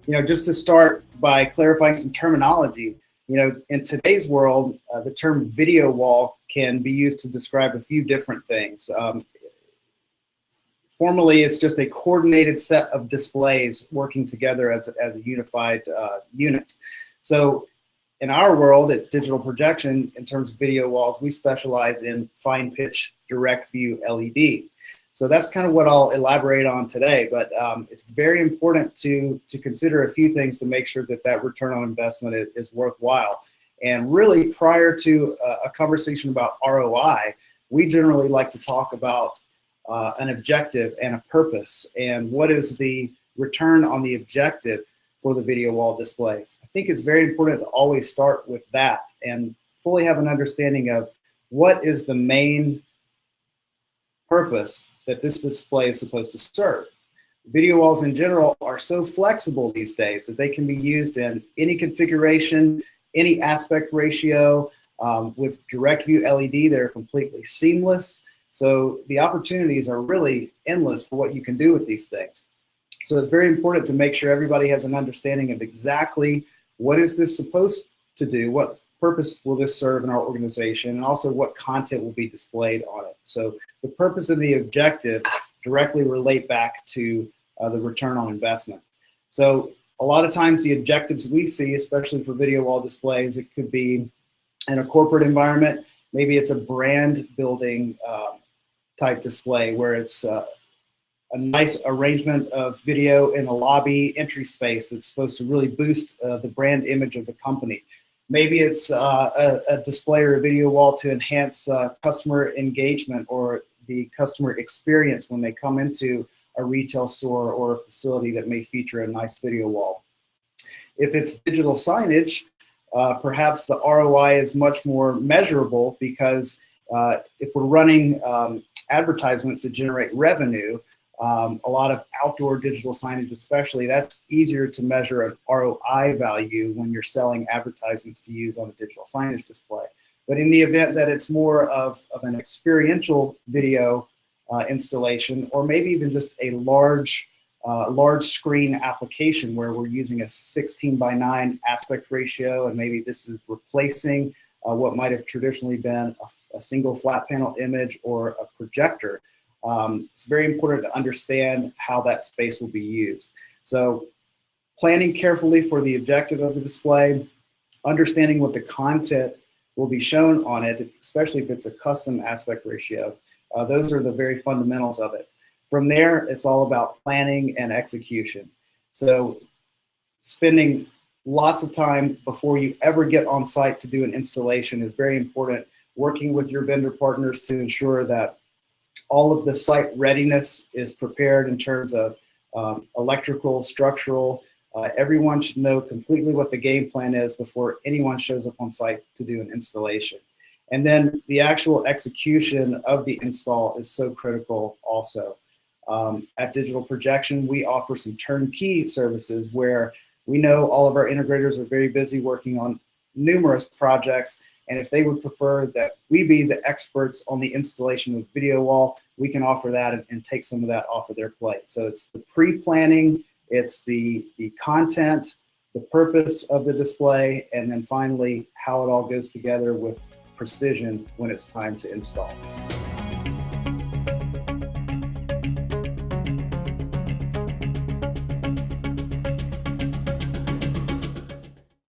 Just to start by clarifying some terminology, in today's world, the term video wall can be used to describe a few different things. Formally, it's just a coordinated set of displays working together as a unified unit. So in our world at Digital Projection, in terms of video walls, we specialize in fine pitch direct view LED. So that's kind of what I'll elaborate on today, but it's very important to consider a few things to make sure that return on investment is worthwhile. And really, prior to a conversation about ROI, we generally like to talk about an objective and a purpose, and what is the return on the objective for the video wall display. I think it's very important to always start with that and fully have an understanding of what is the main purpose that this display is supposed to serve. Video walls in general are so flexible these days that they can be used in any configuration, any aspect ratio. With direct view LED, they're completely seamless. So the opportunities are really endless for what you can do with these things. So it's very important to make sure everybody has an understanding of exactly what is this supposed to do, what purpose will this serve in our organization, and also what content will be displayed on it. So the purpose and the objective directly relate back to the return on investment. So a lot of times the objectives we see, especially for video wall displays, it could be in a corporate environment. Maybe it's a brand building type display where it's a nice arrangement of video in a lobby entry space that's supposed to really boost the brand image of the company. Maybe it's a display or a video wall to enhance customer engagement or the customer experience when they come into a retail store or a facility that may feature a nice video wall. If it's digital signage, perhaps the ROI is much more measurable, because if we're running advertisements that generate revenue, a lot of outdoor digital signage especially, that's easier to measure an ROI value when you're selling advertisements to use on a digital signage display. But in the event that it's more of an experiential video installation, or maybe even just a large screen application where we're using a 16:9 aspect ratio, and maybe this is replacing what might have traditionally been a single flat panel image or a projector, it's very important to understand how that space will be used. So planning carefully for the objective of the display, understanding what the content will be shown on it, especially if it's a custom aspect ratio. Those are the very fundamentals of it. From there, it's all about planning and execution. So spending lots of time before you ever get on site to do an installation is very important. Working with your vendor partners to ensure that all of the site readiness is prepared in terms of electrical, structural. Everyone should know completely what the game plan is before anyone shows up on site to do an installation. And then the actual execution of the install is so critical also. At Digital Projection, we offer some turnkey services where we know all of our integrators are very busy working on numerous projects, and if they would prefer that we be the experts on the installation of video wall, we can offer that and take some of that off of their plate. So it's the pre-planning, it's the content, the purpose of the display, and then finally how it all goes together with precision when it's time to install.